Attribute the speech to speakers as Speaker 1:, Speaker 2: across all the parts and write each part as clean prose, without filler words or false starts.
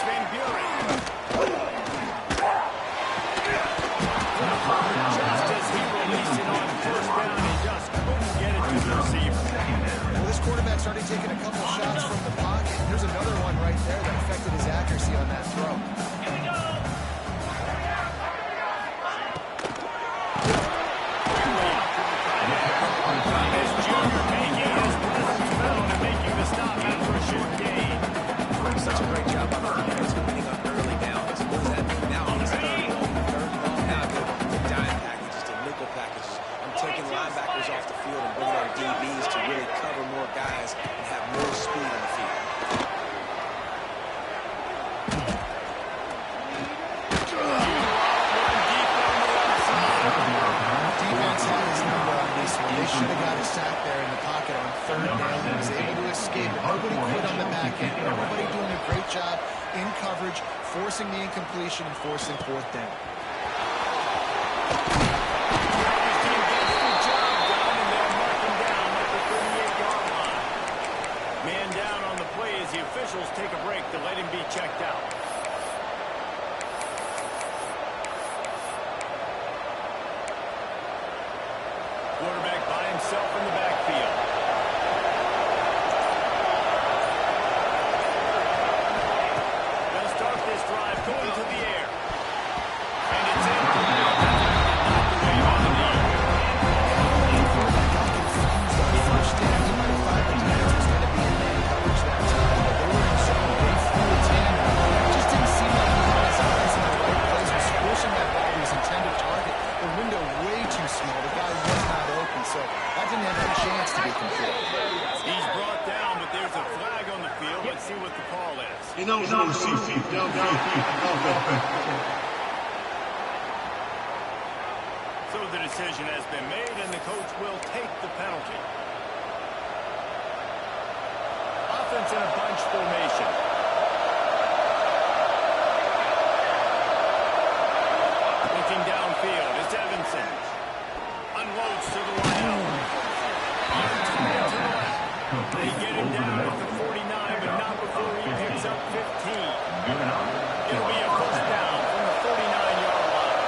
Speaker 1: Just as he released it on first down, he just couldn't get it to the receiver.
Speaker 2: Well, this quarterback's already taken a couple shots from the pocket. There's another one right there that affected his accuracy on that throw.
Speaker 3: Such a great job by the defense winning on early downs. What does that mean now? On this third ball, now the dime packages, the nickel packages. I'm taking linebackers off the field and bringing on DBs to really cover more guys and have more speed on the field.
Speaker 2: Defense had his number on this one. They should have got a sack there in the pocket on third down. He was able to escape. Nobody quit on the back end. Everybody doing a great job in coverage, forcing the incompletion and forcing fourth down.
Speaker 1: Man down on the play as the officials take a break to let him be checked out. Quarterback by himself in the backfield. They'll start this drive going to the air. And it's in.
Speaker 2: First down, he might have thought the defense was going to be in man coverage that time, but they were in zone. They flew a tandem. It just didn't seem like he had his eyes in the right place. Was forcing that ball to his intended target. The window way too small. The guy was not open, so that didn't have a chance to be complete.
Speaker 1: He's brought down, but there's a flag on the field. Let's see what the call is. So the decision has been made, and the coach will take the penalty. Offense in a bunch formation. Looking downfield, it's Evanson. Unloads to the right. They get him down at the 49, but not before he picks up 15. It'll be a first down from the 49-yard line.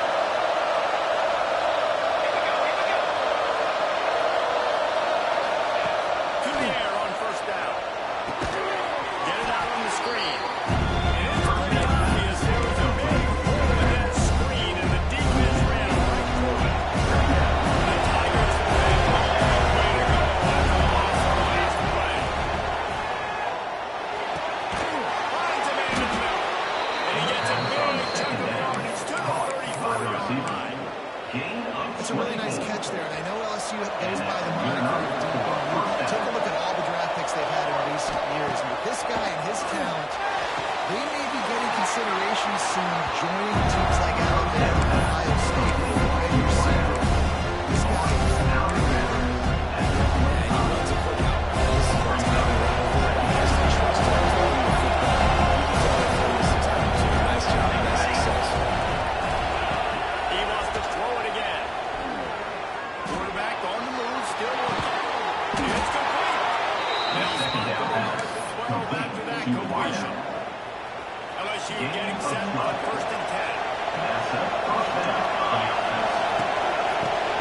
Speaker 1: To the air on first down. Get it out on the screen. And it's pretty obvious there was a big hole in that screen, and the defense ran right through it. The Tigers will make a long way to go after the loss on the last play. Finds a man in the middle, and he gets a big chunk of yardage to the 34-yard line.
Speaker 2: It's a really nice catch there, and I know LSU goes by the moniker of deep ball. Take a look at all the draft picks they've had in recent years, and with this guy and his talent, they may be getting consideration soon joining teams like Alabama and Ohio State with a wide receiver. This guy is
Speaker 3: And he runs a quick out. This is a time he has to trust him. Nice job, nice success.
Speaker 1: He wants to throw it again. Quarterback on the move, still looking. It's complete. They'll spot the ball at the 12 after that completion. LSU getting set on first and 10.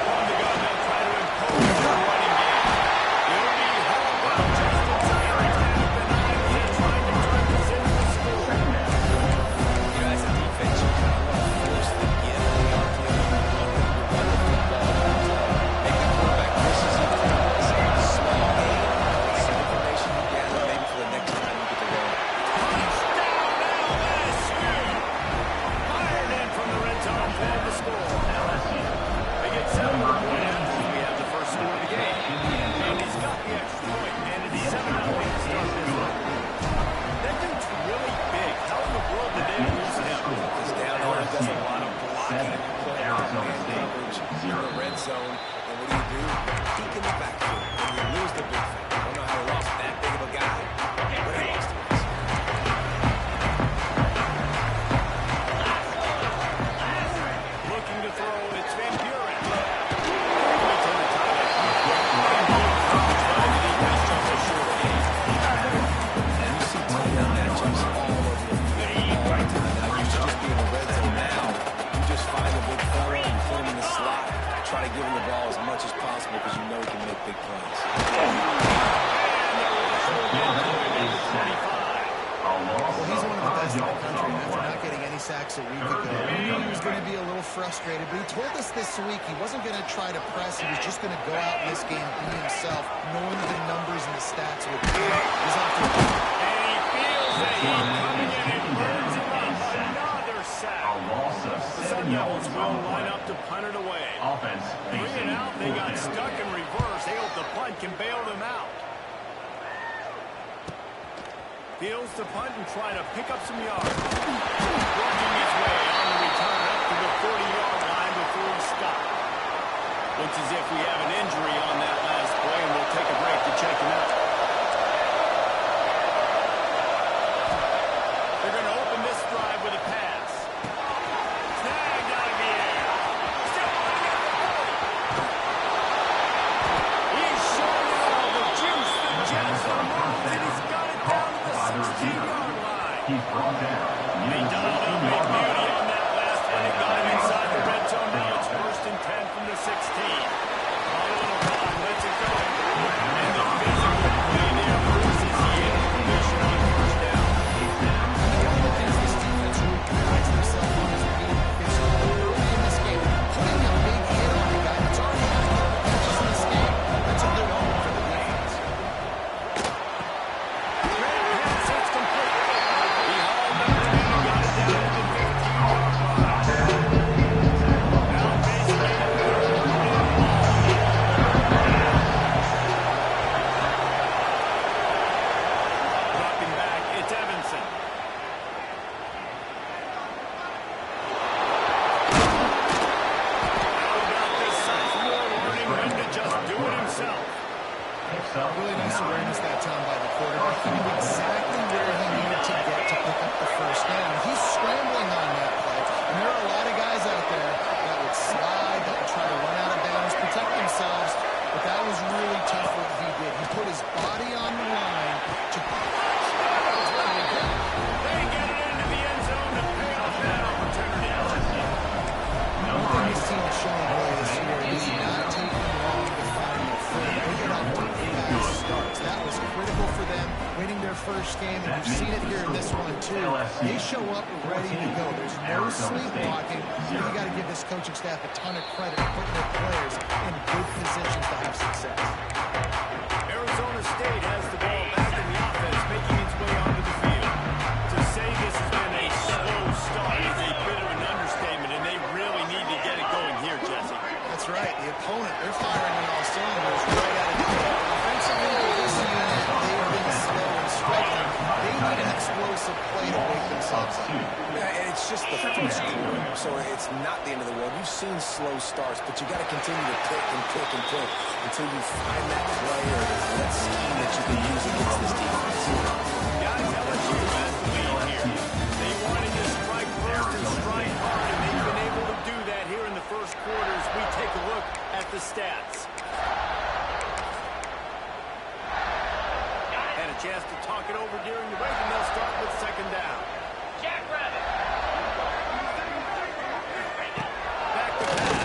Speaker 1: On the gun, they'll try to impose their running game. It'll be hauled down just in time to stand up the 9 as they're trying to turn this into a score.
Speaker 3: You know, as a defense, you kind of want to force the give on the RPO. Run the football. Make the quarterback miss as he throws. Small gain. Some information you gather maybe for the next time you get the roll.
Speaker 1: Touchdown LSU! Fired in from the red zone, 12 to score.
Speaker 3: big plays.
Speaker 2: Well, he's one of the best in the country, and after not getting any sacks a week ago, we knew he was going to be a little frustrated, but he told us this week he wasn't going to try to press. He was just going to go out in this game, be himself, knowing the numbers and the stats would be. He's off to a good start.
Speaker 1: And he feels the heat coming in and burns him up. Another sack. The Sun Devils will line up to punt it away. 3 and out, they got stuck in reverse. They hope the punt can bail them out. Fields the punt and trying to pick up some yards. Working his way on the return up to the 40-yard line before he stopped. Looks as if we have an injury on that last play, and we'll take a break to check him out. They're going to open this drive with a pass. Snagged out of the air. Still running out the 40. He's showing all the juice the Jets are moving, and he's got it down to the 16-yard line. He's brought down. They dialed up big beauty on that last one. It got him inside the red zone. Now it's 1st and 10 from the 16. A little time, lets it go. And the physical play there forces the incompletion on 1st down.
Speaker 2: One of the things this defense really prides themselves on is being physical. Early in this game, putting a big hit on a guy that's already had a couple catches in this game. That's a good omen for the defense.
Speaker 1: Pass, it's complete. He hauled up and got it down to the 15-yard line. Now basically dropping back, it's Evanson. How about this sophomore learning when to just do it himself?
Speaker 2: Really nice awareness that time by the quarterback. He knew exactly where he needed to get to pick up the 1st down. He's scrambling on that play, and there are a lot of guys out there that would slide, that would try to run out of bounds, protect themselves, but that was really tough what he did. He put his body on the line to...
Speaker 1: They get it into the end zone to pay off that opportunity.
Speaker 2: One thing this team has shown early this year is not taking long to find the front. They get off to fast starts. That was critical for them, winning their 1st game, and you've seen it here in this one, too. They show up ready to go. There's no sleepwalking. You got to give this coaching staff a ton of credit for putting their players in good positions to have success.
Speaker 1: Arizona State has the ball back in the offense, making its way onto the field. To say this has been a slow start is a bit of an understatement, and they really need to get it going here, Jesse.
Speaker 2: That's right. The opponent, they're firing on all cylinders right out of the gate. Offensively, for this unit, they've been slow and struggling. They need an explosive play to wake themselves up.
Speaker 3: Yeah, and it's just the 1st quarter, so it's not the end of the world. You've seen slow starts, but you got to continue to pick and pick and pick until you find that play or that scheme that you can use against this defense.
Speaker 1: Guys, LSU has the lead here. They wanted to strike first and strike hard, and they've been able to do that here in the 1st quarter as we take a look at the stats. And a chance to talk it over during the break, and they'll start with 2nd down. Back to pass.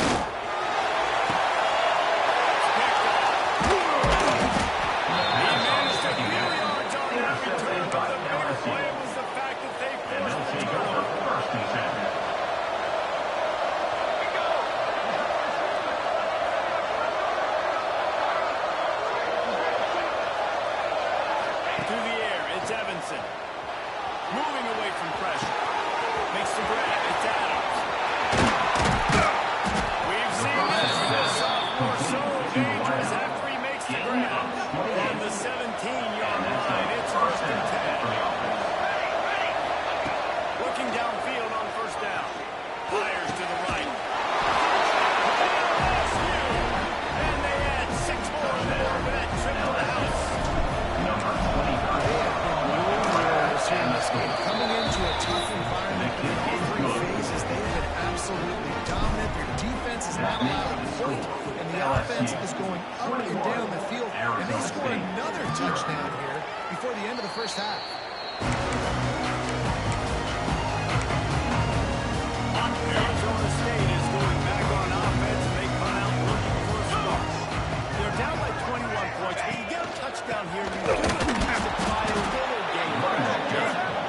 Speaker 1: Picked up. He managed a few yards on that return, but the bigger play was the fact that they forced the turnover. Through the air, it's Evanson. Moving away from pressure. Makes the grab, it's Adams. We've seen this sophomore so dangerous after he makes the grab. On the 17-yard line, it's 1st and 10. Looking downfield on 1st down. Fires to the right. LSU. And they add 6 more and more with that trip to the house. In this game, coming into a tough environment in every phases, they've been absolutely dominant. Their defense is not allowed a point, and the offense is going up and down the field, and they score another touchdown here before the end of the 1st half. Arizona State is going back on offense, and they come out looking for a spark. They're down by 20. touchdown here, you have to try a little game.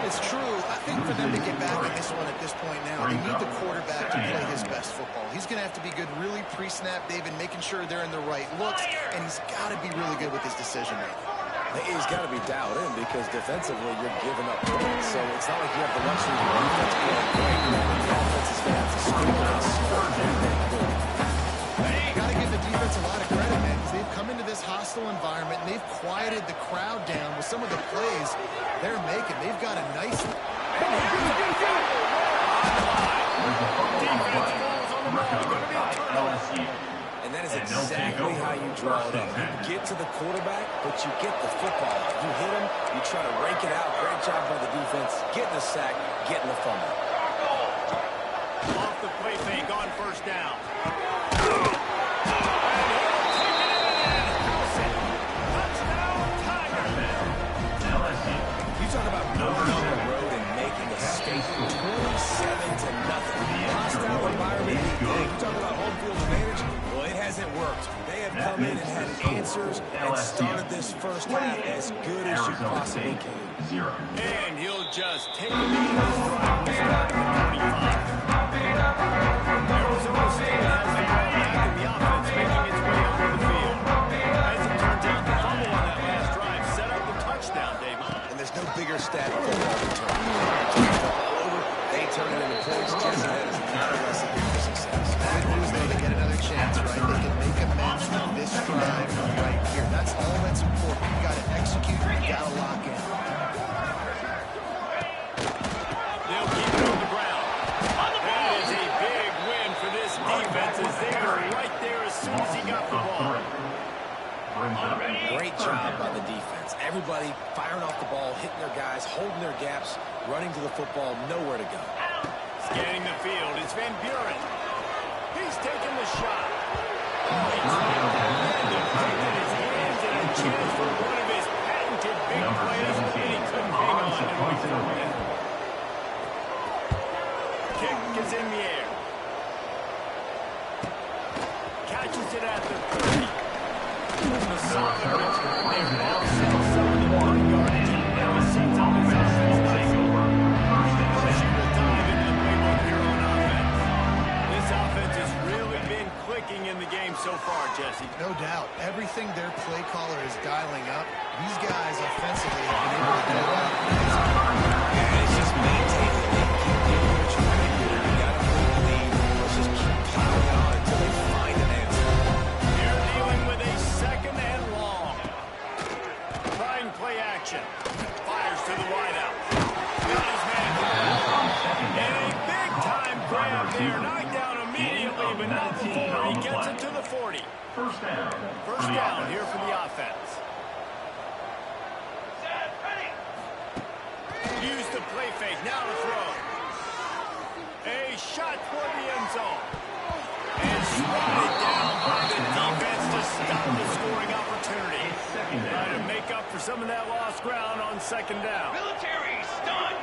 Speaker 2: It's true. I think for them to get back in this one at this point now, they need the quarterback to play his best football. He's going to have to be good really pre-snap, David, making sure they're in the right looks, and he's got to be really good with his decision-making.
Speaker 3: He's got to be dialed in because defensively you're giving up points. So it's not like you have the luxury of the defense being great. The offense is going to have to score us.
Speaker 2: Got to give the defense a lot of credit, man, because they've come into this hostile environment, and they've quieted the crowd down with some of the plays they're making. They've got a nice...
Speaker 3: And that is exactly how you draw it up. You get to the quarterback, but you get the football. You hit him, you try to rake it out. Great job by the defense. Getting the sack, getting the fumble.
Speaker 1: Off the play fake on first down.
Speaker 3: You talk about going on the road and making a statement. 27-0. Hostile environment. You talk about home field advantage. Well, it hasn't worked. They have come in and had answers and started this first half as good as you possibly can.
Speaker 1: And he'll just take a lead on his drive to start at 25. Arizona State has the ball back in the offense, making its way onto the field. As it turns out, the fumble on that last drive set up the touchdown, David.
Speaker 3: And there's no bigger stat than football return. Turn the ball over, they turn it into points. Jesse, that is not a recipe for success.
Speaker 2: Good news, though, they get another chance, right? They can make amends with this drive right here. That's all that's important. You got to execute, you got to lock in.
Speaker 1: They'll keep it on the ground. That is a big win for this defense as they were right there as soon as he got the ball.
Speaker 3: Great job by the defense. Everybody firing off the ball, hitting their guys, holding their gaps, running to the football, nowhere to go.
Speaker 1: Scanning the field, it's Van Buren. He's taking the shot. He's in his hands and a chance for one of his patented big plays, and he couldn't hang on to it. Kick is in the air. Catches it at the 30. The solid return there. Now sells some of the punt yardage. Now he sets up his offense nicely. We'll dive into the playbook here on offense. This offense has really been clicking in the game so far, Jesse.
Speaker 2: No doubt. Everything their play caller is dialing up, these guys offensively have been able to do that.
Speaker 3: And it's just maintaining the lead. Keep doing what you're going to do. You got to hold the lead. Let's just keep piling on until they find an answer.
Speaker 1: You're dealing with a second and long. Trying play action. Fires to the wideout. Got his man to the ball. And a big-time grab there. Knocked down immediately, but not before he gets it to the 40. First down here for the offense. Use the play fake. Now to throw. A shot toward the end zone. And swatted down by the defense to stop the scoring opportunity. Trying to make up for some of that lost ground on second down.
Speaker 4: Military stunt.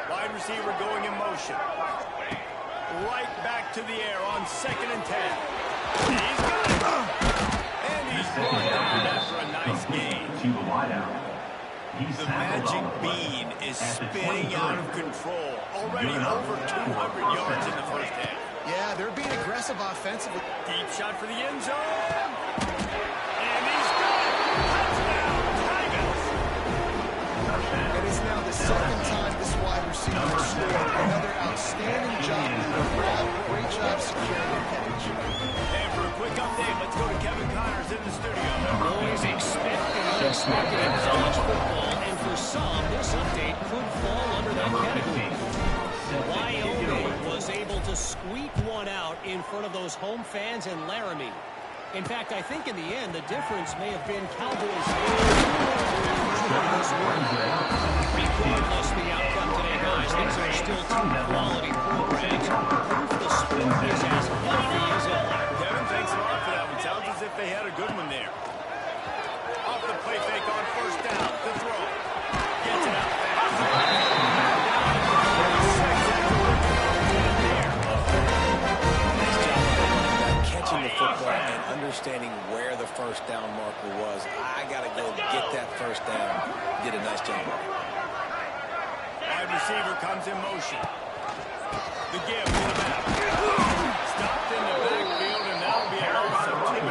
Speaker 1: Wide receiver going in motion. Right back to the air on 2nd and 10. He's got it. And he's brought down after a nice gain. The magic bean is spinning out of control. Already over 200 yards in the first half.
Speaker 2: Yeah, they're being aggressive offensively.
Speaker 1: Deep shot for the end zone. And he's got it. Touchdown, Tigers.
Speaker 2: And it's now the second time this wide receiver has scored. Another outstanding job. Great job securing the catch.
Speaker 1: And for a quick update, let's go to Kevin Connors in the studio.
Speaker 5: Boys expect the unexpected in college football, and for some, this update could fall under that category. Wyoming was able to squeak one out in front of those home fans in Laramie. In fact, I think in the end, the difference may have been Cowboys' regardless the outcome today, guys. These are still two quality programs. Proof the sport is as healthy as ever.
Speaker 1: Kevin, thanks a lot for that one. Sounds as if they had a good one there. Off the play fake on first down. The throw. Gets it out fast. Nice job
Speaker 3: understanding where the first down marker was. I got to go get that first down. Did a nice job.
Speaker 1: Wide receiver comes in motion. The give to the back. Stopped in the backfield, and that'll be a loss of 2.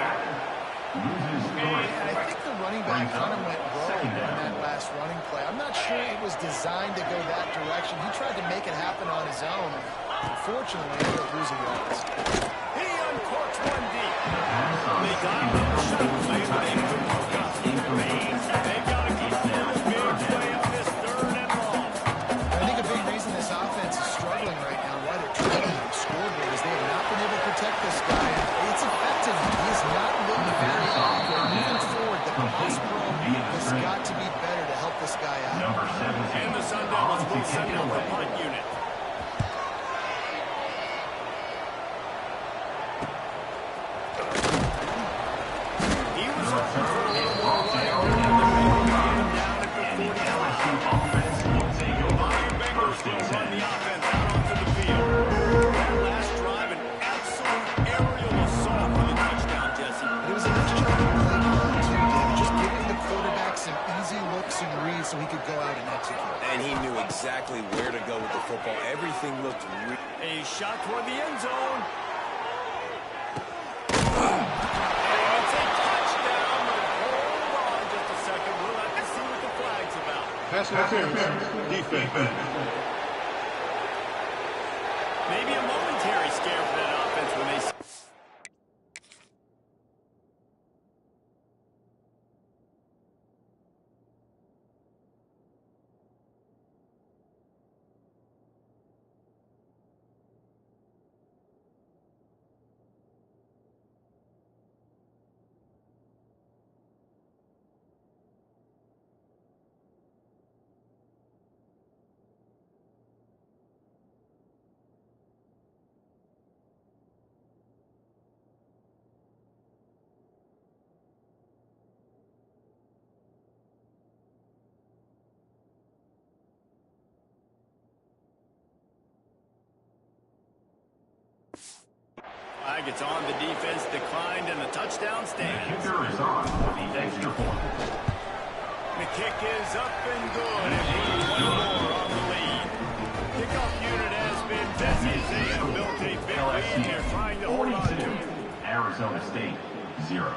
Speaker 2: And I think the running back kind of went rogue on that last running play. I'm not sure it was designed to go that direction. He tried to make it happen on his own. Unfortunately, he ended up losing yards.
Speaker 1: He uncorks one deep. They got him on the shot play, but they couldn't hook up. They've got to keep playing the big play on this 3rd and long.
Speaker 2: I think a big reason this offense is struggling right now, why they're trailing the scoreboard, is they have not been able to protect this guy. It's effective. He has not looked very good. Moving forward, the pass pro has got to be better to help this guy out.
Speaker 1: And the Sun Devils will send out the punt unit. He was hoping for a little more right down at the 40. Bengals will run the offense out onto the field. That last drive, an absolute aerial assault for the touchdown, Jesse.
Speaker 2: It was a nice job of playing on too, David, just giving the quarterback some easy looks and reads so he could go out and execute.
Speaker 3: And he knew exactly where to go with the football. Everything looked
Speaker 1: A shot toward the end zone.
Speaker 4: Pass interference, defense.
Speaker 1: Maybe a momentary scare for that offense when they... Flag, it's on. The defense declined, and the touchdown stands.
Speaker 6: The kicker is on for the extra point.
Speaker 1: The kick is up and good, and he's one more on the lead. Kickoff unit has been busy as they have built a big lead. They're trying to hold on to it.
Speaker 6: Arizona State, 0.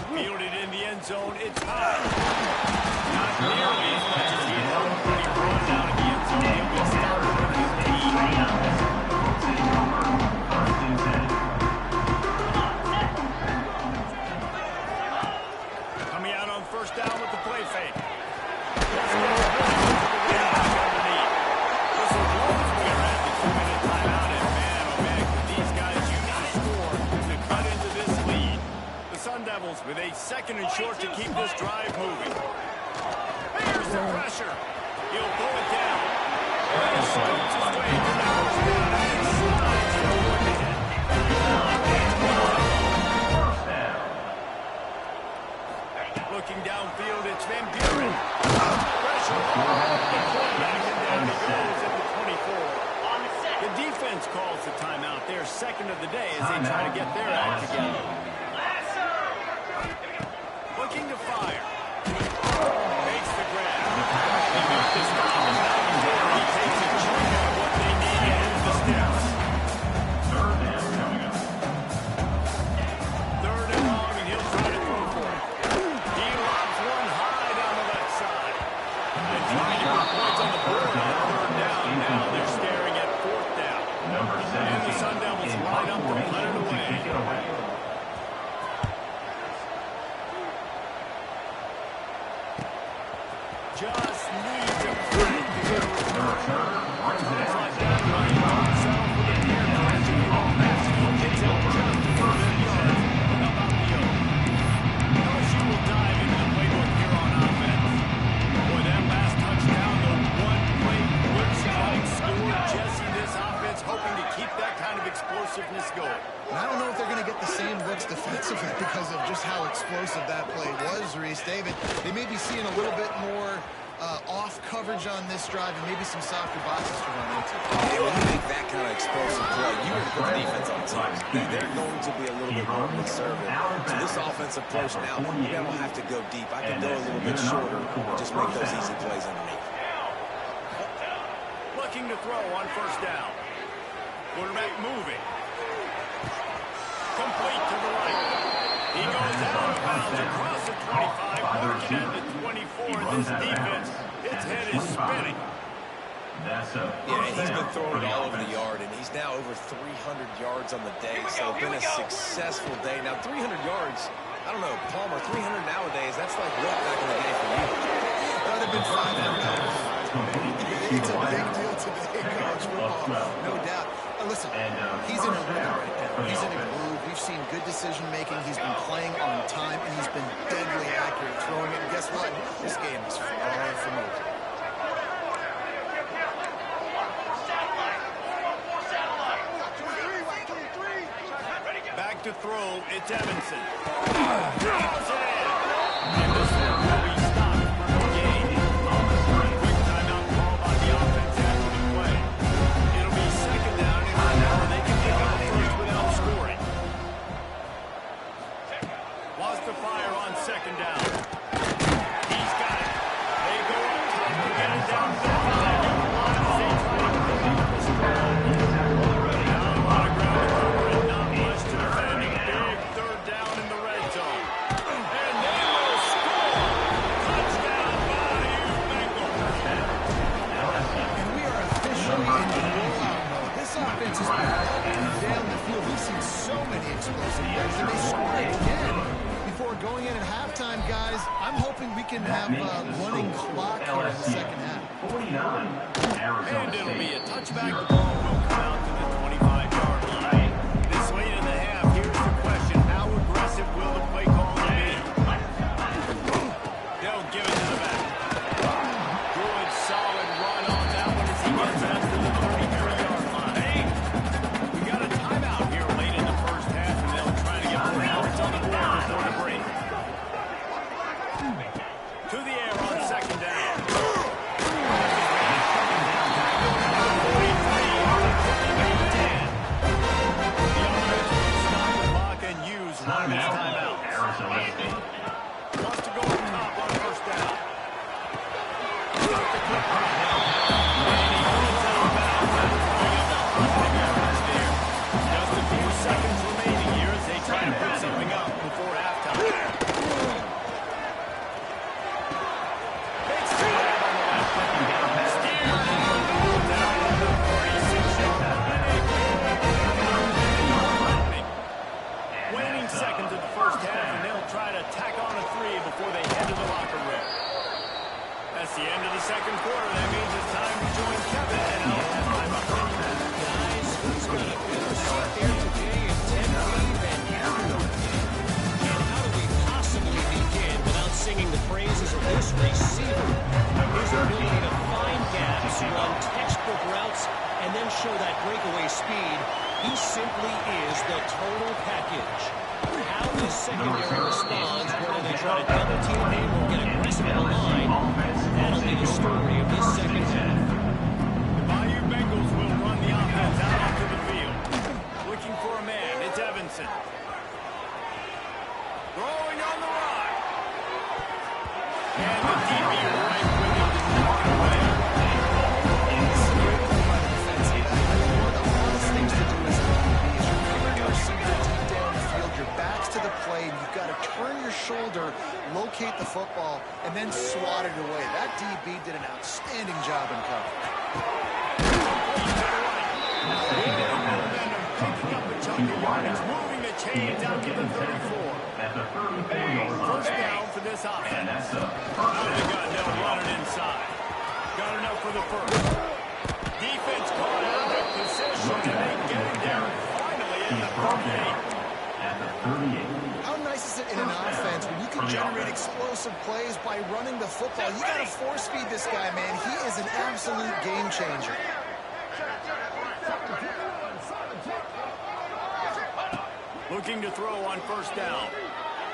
Speaker 1: Fielded in the end zone. It's high. Not nearly as much as he had hoped, but he brought it out of the end zone. He'll be started with his lead. Coming out on first down with the play fake. With a 2nd and short to keep this drive moving. Here's the pressure. He'll pull it down. He scoots his way to the first down and slides toward the hit. Looking downfield, it's Van Buren. Pressure on the quarterback, and down he goes at the 24. The defense calls the timeout. Their 2nd of the day as they try to get their act together. Looking to fire. Makes the grab. He got this ball. He takes a chunk out of what they need to hit the steps.
Speaker 6: 3rd down coming up.
Speaker 1: 3rd and long, and he'll try to throw for it. He lobs one high down the left side. And trying to put points on the board on 3rd down. Now they're staring at 4th down.
Speaker 6: Number 17.
Speaker 1: And the Sun Devils line up to punt it away.
Speaker 6: Take it away.
Speaker 1: Just needs a break to get a return. Times like that, Ryan himself with a near catch. Gets out just before 30 yards. How about the yoke? LSU will dive into the playbook here on offense. Boy, that last touchdown, the one play blitz running score. Jesse, this offense hoping to keep that kind of explosiveness going.
Speaker 2: And I don't know if they're going to get the same looks defensively because of just how explosive that play was, Reese. David, they may be seeing a little bit more off coverage on this drive and maybe some softer boxes to run into.
Speaker 3: And when you make that kind of explosive play, you have to put the defense on time. They're going to be a little bit more conservative. So this offensive approach now, you don't have to go deep. I can go a little bit shorter and just make those easy plays underneath.
Speaker 1: Looking to throw on first down. Quarterback moving. Complete to the right. He goes out of bounds across the 25, working at the 24. This defense, its head is spinning.
Speaker 3: Yeah, and he's been throwing it all over the yard, and he's now over 300 yards on the day, so it's been a successful day. Now, 300 yards, I don't know, Palmer, 300 nowadays, that's like what back in the day for you?
Speaker 2: That would have been 500. It's a big deal today, college football, no doubt. Listen, he's in a rhythm right now. He's in a groove. We've seen good decision-making. He's been playing on time, and he's been deadly accurate throwing it. And guess what? This game is far from over.
Speaker 1: Back to throw, it's Evanson. Throws it in. And this one will be stopped for the game. Quick timeout call by the offense after the play. It'll be second down, and they can pick up first without scoring. Lost the fire on second down. He's got it. They go up top and get it down to the 5-yard line as they try to pick up this drive. Now a lot of ground to cover and not much to defend. Big third down in the red zone. And they will score. Touchdown by you, Bengals.
Speaker 2: And we are officially in rollout mode. This offense has been up and down the field. We've seen so many explosive plays, and they scored again before going in at halftime, guys. I'm hoping we can have a running clock here in the second half.
Speaker 6: 49, Arizona
Speaker 1: And it'll be a
Speaker 6: State.
Speaker 1: touchback. The ball will come out to the 25-yard line. This late in the half, here's the question. How aggressive will the play call be? They'll give it to the back. Good, solid run on that one as he gets up to the 33-yard line. Hey, we got a timeout here late in the first half, and they'll try to get more points on the board before the break. To the air on second down.
Speaker 6: Timeout, Arizona State.
Speaker 1: Wants to go up top on first down. Just a few seconds remaining here as they try to put something up before halftime. It's too late on the left. Steered down to the 46-yard line. Waning seconds of the first half, and they'll try to tack on a 3 before they head to the locker room. That's the end of the second quarter. That means it's time to join Kevin and our halftime update.
Speaker 5: Guys, who's got a better seat there today in 10 deep and everyone? And how do we possibly begin without singing the praises of this receiver? His ability to find gaps, run textbook routes, and then show that breakaway speed. He simply is the total package. How this secondary responds, whether they try to double team him or get aggressive on the line, that'll be the story of this second half.
Speaker 1: The Bayou Bengals will run the offense out onto the field. Looking for a man. It's Evanson. Throwing on the run. And the DB right with him to knock it away.
Speaker 2: To the play, and you've got to turn your shoulder, locate the football, and then swat it away. That DB did an outstanding job in coverage. Moving the chains out to the 34. First down for this offense. They got no running inside. Got enough for the first. Defense caught out of position, and they get it down finally in the 38. How nice is it in an offense when you can generate explosive plays by running the football? You got to force feed this guy, man. He is an absolute game changer.
Speaker 1: Looking to throw on first down.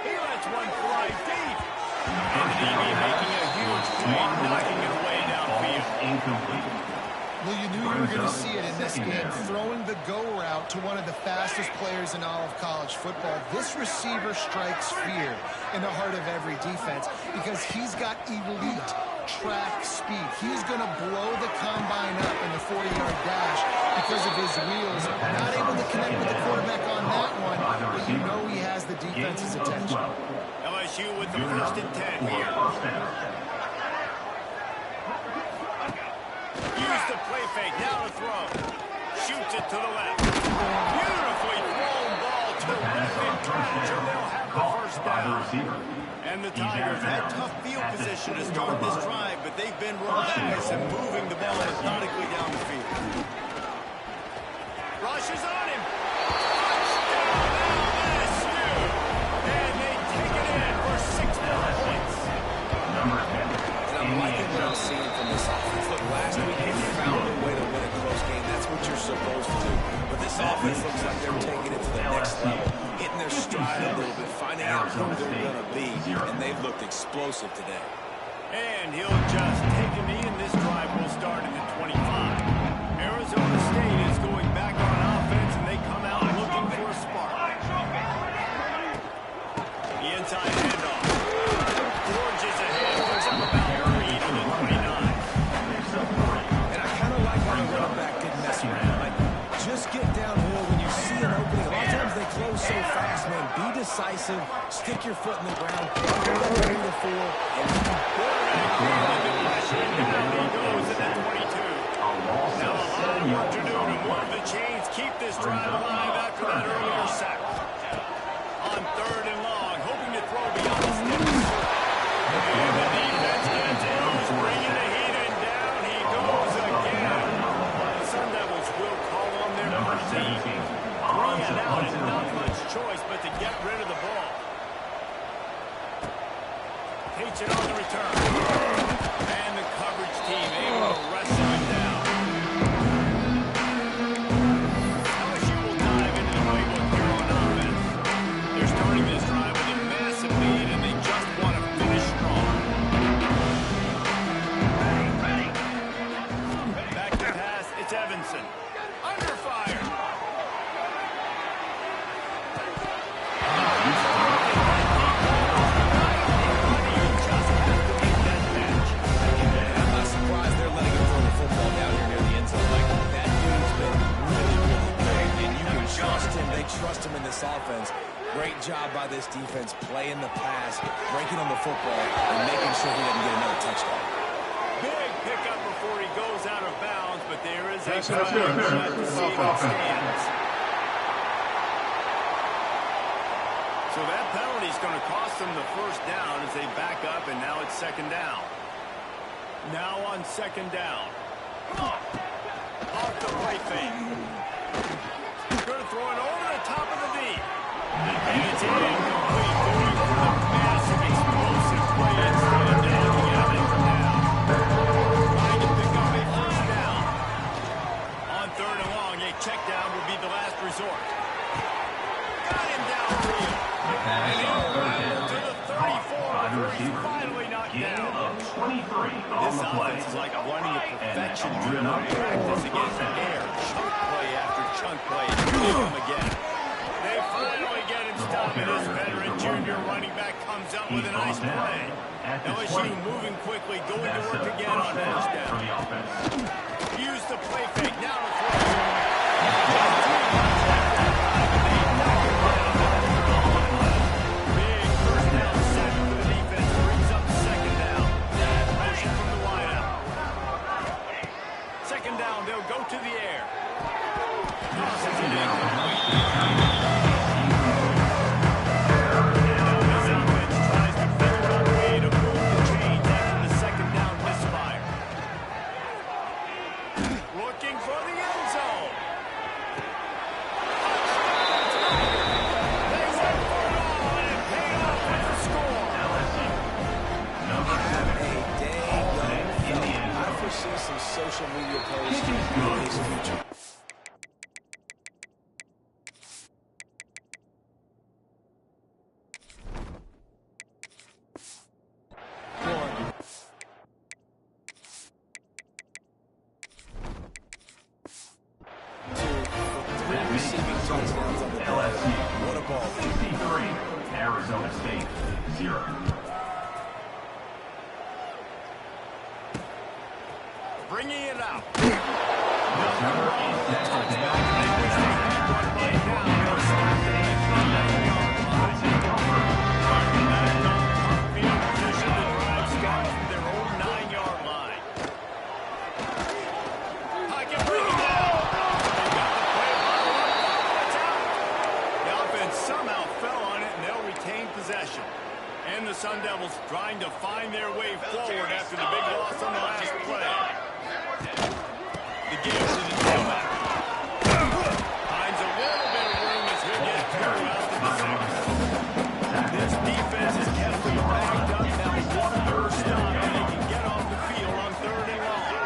Speaker 1: He lets one fly deep. And DB making a huge play, knocking it away downfield.
Speaker 6: Incomplete.
Speaker 2: Well, you knew you were going to see it in this game, throwing the go route to one of the fastest players in all of college football. This receiver strikes fear in the heart of every defense because he's got elite track speed. He's going to blow the combine up in the 40-yard dash because of his wheels. Not able to connect with the quarterback on that one, but you know he has the defense's attention.
Speaker 1: LSU with the 1st and 10 here. Use the play fake, now to throw. Shoots it to the left. Beautifully thrown ball, terrific catch, and they'll have the 1st down. And the Tigers had tough field position to start this drive, but they've been relentless in moving the ball methodically down the field. Rushes on him. Touchdown, LSU! And they take it in for 6 more points.
Speaker 6: Number 10.
Speaker 3: And I'm liking what I'm seeing from this offense. Look, last week they found a way to win a close game. That's what you're supposed to do. But this offense looks like they're taking it to the next level, hitting their stride a little bit, finding out who they're going to be, and they've looked explosive today.
Speaker 1: And he'll just take a knee, and this drive will start at the 25. Arizona State is going back on offense, and they come out looking for a spark. The inside handoff. Forges ahead, puts up about 3 to the 29.
Speaker 3: And I kind of like how the running back didn't mess around. Like, just get downhill when you see an opening. A lot of times they close so fast, man. Be decisive. Stick your foot in the ground. Go 3 to 4. And
Speaker 1: now a lot of work to do to move the chains, keep this drive alive after that earlier sack. On 3rd and long, hoping to throw beyond the sticks. And the defense continues, bringing the heat and down he goes again. The Sun Devils will call on their mercy. 3 and out and not much choice but to get rid of the ball. Takes it on the return. And the coverage team able to wrestle him down. LSU will dive into the playbook here on offense. They're starting this drive with a massive lead, and they just want to finish strong. Back to pass, it's Evanson. Under fire.
Speaker 3: I'm not surprised they're letting him throw the football down here near the end zone. Like, that dude's been really, really good. And you can trust him. They trust him in this offense. Great job by this defense playing the pass, breaking on the football, and making sure he doesn't get another touchdown.
Speaker 1: Big pickup before he goes out of bounds, but there is a
Speaker 4: That's good.
Speaker 1: flag to see it stands. So that penalty is going to cost them the 1st down as they back up, and now it's 2nd down. Now on 2nd down. Off the play fake. Going to throw it over the top of the D. And it's incomplete, going for the massive explosive play instead of knocking out it down. Trying to pick up a 1st down. On 3rd and long, a check down will be the last resort. Got him downfield. And he'll rattle to the 34 before he's finally knocked down.
Speaker 6: 23
Speaker 1: This offense is like running a perfection drill in practice against air. Chunk play after chunk play. Here they come again. They finally get him stopped, and this veteran junior running back comes up with a nice play. LSU moving quickly, going to work again on 1st down. Use the play fake, now to throw. Big 1st down set for the defense, brings up 2nd down. Motion from the wideout. 2nd down, they'll go to the air. Tosses it incomplete. This offense tries to figure out a way to move the chains after the 2nd down misfire. Looking for the end zone. bringing it out. Nothing wrong with the touchback. They wish they had one right now. They'll stop it at the 5-yard line. Welcome back on punt field position. The drive starts from their own 9-yard line. I can bring it down. They got the play bottle up. It's out. The offense somehow fell on it, and they'll retain possession. And the Sun Devils trying to find their way forward after the big loss on the last play. The give to the tailback. Finds a little bit of room as he gets through out to the 6. This defense has kept them backed up. Now one more stop, and they can get off the field on 3rd and long.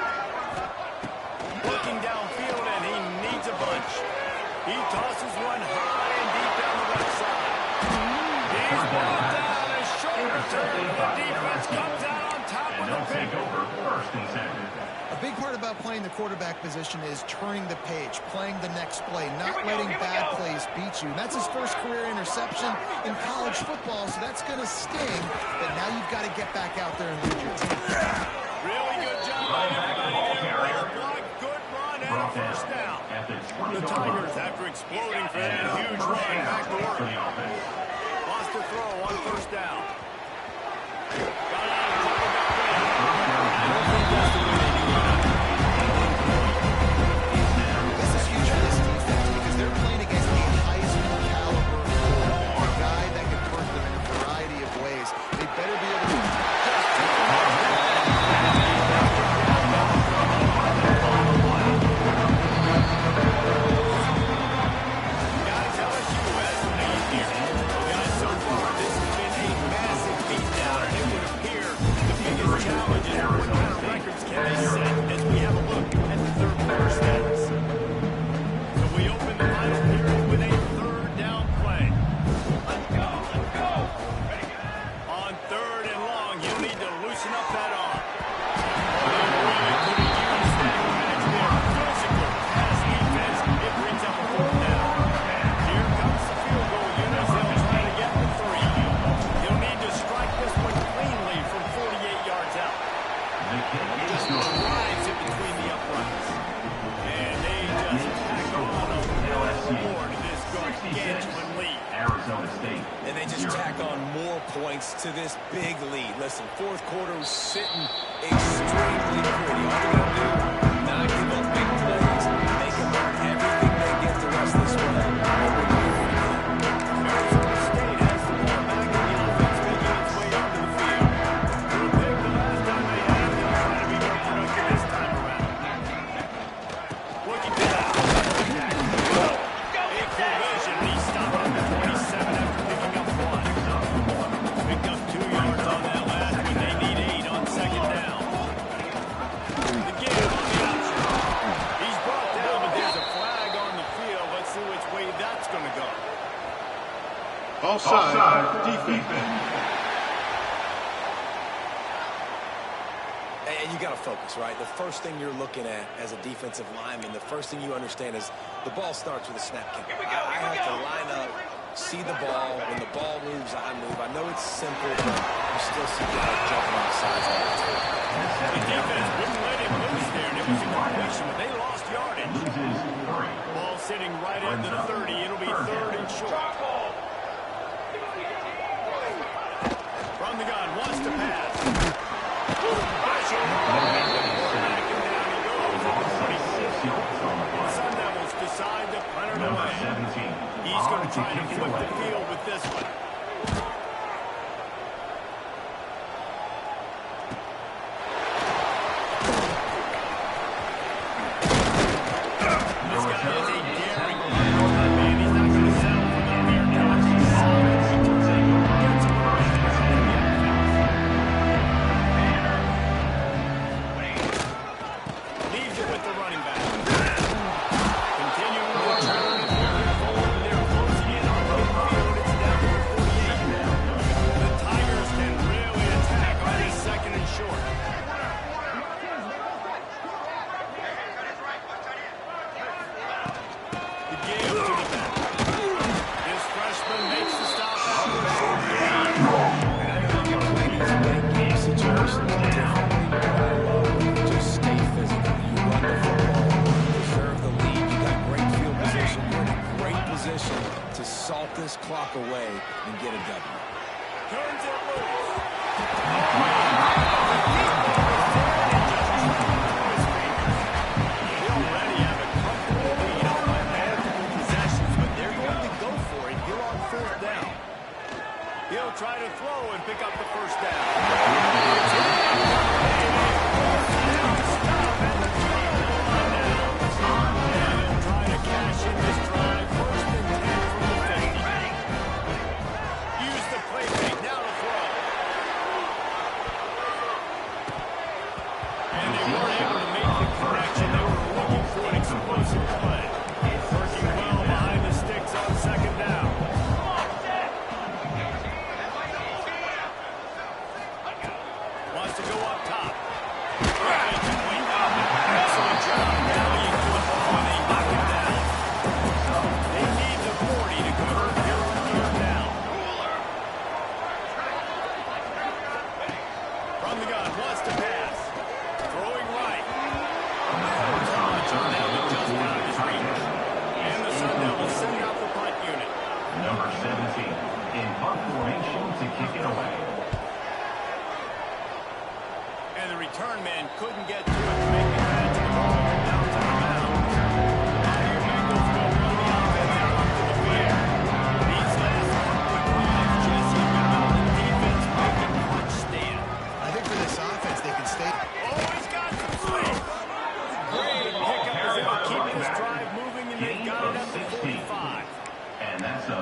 Speaker 1: Looking downfield, and he needs a bunch. He tosses one high and deep down the left side. He's brought down. The defense comes out on top of the pick.
Speaker 2: A big part about playing the quarterback position is turning the page, playing the next play, not letting bad plays beat you. And that's his first career interception in college football, so that's going to sting. But now you've got to get back out there and lead your team.
Speaker 1: Really good job by everybody there. Well blocked, good run, and a first down. The Tigers, after exploding for that huge run, back to work. Lost the throw on 1st down. Got out of trouble back there. I don't think that's the way they do it.
Speaker 2: This is huge for this defense because they're playing against a Heisman caliber quarterback, a guy that can turn them in a variety of ways. They better be able to. Guys, LSU has the lead here. Guys, so far this has been a massive beatdown. It would appear the biggest challenge is what kind of records can they set as we have a look at the 3rd quarter stats. So we open the final period with a 3rd down play. Let's go, let's go. On 3rd and long, you'll need to loosen up that arm. They really could have used that match there. Physical pass defense. It brings up a 4th down. Here comes the field goal unit. They'll try to get the 3. He'll need to strike this one cleanly from 48 yards out. Just drives it between the uprights. And they just tack on a little more to this gargantuan lead.
Speaker 6: Arizona State.
Speaker 3: And they just tack on more points to this big lead. Listen, 4th quarter was sitting extremely pretty. All they got to do, not give up big plays. They can learn everything they get the rest of this way.
Speaker 1: Arizona State has the ball back in the offense, making its way onto the field. Good pick the last time they had it. They'll try to be more productive this time around. Looking to that. Big collision. He stopped at the 27 after picking up 1. Picked up 2 yards on that last one. They need 8 on 2nd down. The give on the option. He's brought down, but there's a flag on the field. Let's see which way that's going to go.
Speaker 4: Offside, defense.
Speaker 3: And you got to focus, right? The first thing you're looking at as a defensive lineman, the first thing you understand is the ball starts with a snap kick. I have to line up, see the ball. When the ball moves, I move. I know it's simple, but you still see guys jumping on the sides all the time.
Speaker 1: The defense wouldn't let him loose there, and it was a completion, but they lost yardage. Ball sitting right at the 30. It'll be 3rd and short. From the gun, wants to pass. Pressure. Back and down he goes at the 26. Sun Devils decide to punt it away. He's going to try to flip the field with this one. This guy is a daring man. He's not going to settle for the mere touch. He's solid. Gets him right there. Leaves it with the running back. Continuing to turn and moving forward. They're closing in on midfield. It's down to the
Speaker 3: this clock away and get a W.
Speaker 1: Turns it loose. They already have a comfortable lead on multiple possessions, but they're going to go for it here on fourth down. He'll try to throw and pick up the first down.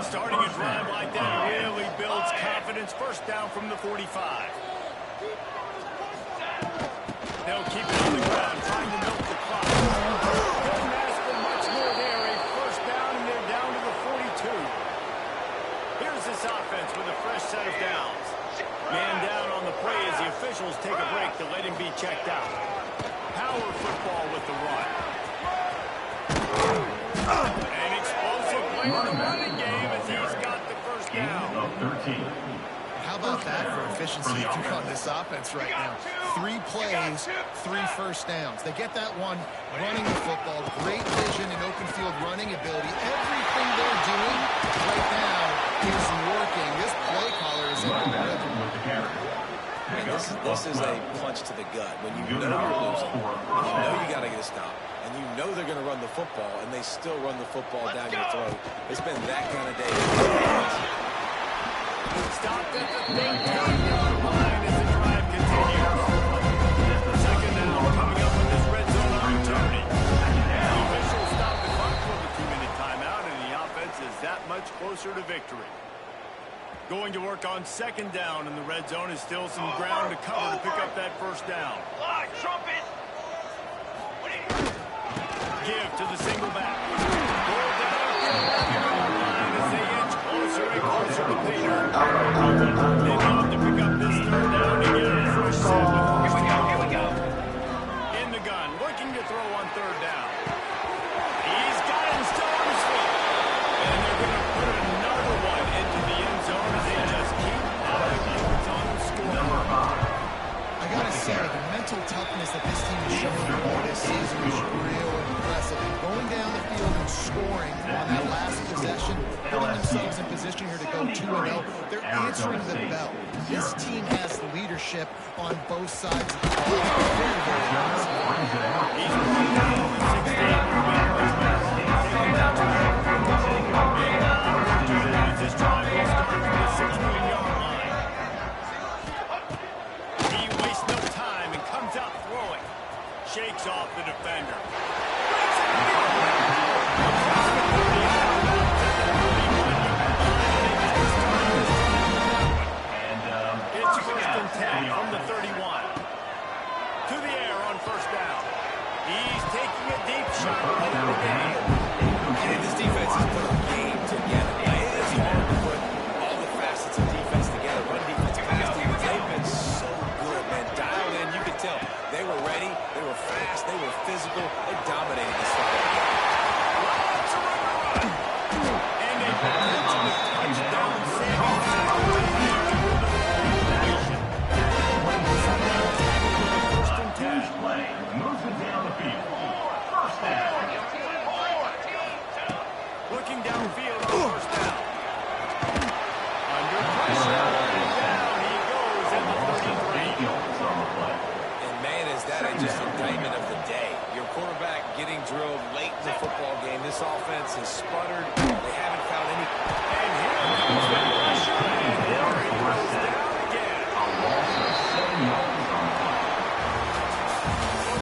Speaker 1: Starting a drive like that really builds confidence. First down from the 45. They'll keep it on the ground, trying to milk the clock. Couldn't ask for much more there. A first down, and they're down to the 42. Here's this offense with a fresh set of downs. Man down on the play as the officials take a break to let him be checked out. Power football with the run. An explosive play in the running game as he's got the first down.
Speaker 2: How about that for efficiency on this offense right now? 3 plays, 3 first downs. They get that one running the football. Great vision and open field running ability. Everything they're doing right now is working. This play caller is in the rhythm.
Speaker 3: This is a punch to the gut. When you know you're losing, and you know you got to get a stop, and you know they're going to run the football, and they still run the football down your throat. It's been that kind of day.
Speaker 1: Stopped at the 13-yard line as the drive continues. Second down coming up with this red zone opportunity. The officials stop the clock for the 2-minute timeout, and the offense is that much closer to victory. Going to work on second down, and the red zone is still some ground to cover to pick up that first down. Give to the single back. Ball down as they inch closer and closer to Peter. They love to pick up this third down to get a fresh set. Here we go. In the gun, looking to throw on third down. He's got him still on his feet. And they're going to put another one into the end zone as they just keep adding points on the score.
Speaker 2: I got to say, the mental toughness that this team is showing this season is real impressive. Going down the field and scoring on that last possession, putting themselves in position here to go 2-0. They're answering the bell. This team has leadership on both sides of the ball. Very, very
Speaker 1: This drive will start from the 16-yard line. He wastes no time and comes out throwing. Shakes off the defender. It's first and 10 from the 31. To the air on first down. He's taking a deep shot.
Speaker 3: And this defense has put a game together. It is hard to put all the facets of defense together. Run defense, pass defense, they've been so good, man. Dialed in, you could tell. They were ready, they were fast, they were physical. They dominated this football game.
Speaker 1: And a touchdown saving first and 10.
Speaker 6: Play moves it down the field. First down.
Speaker 1: Looking downfield on first down.
Speaker 3: getting drilled late in the football game. This offense has sputtered. They haven't found any.
Speaker 1: And here comes the pressure, and there it goes down again.
Speaker 6: A loss of 7 yards.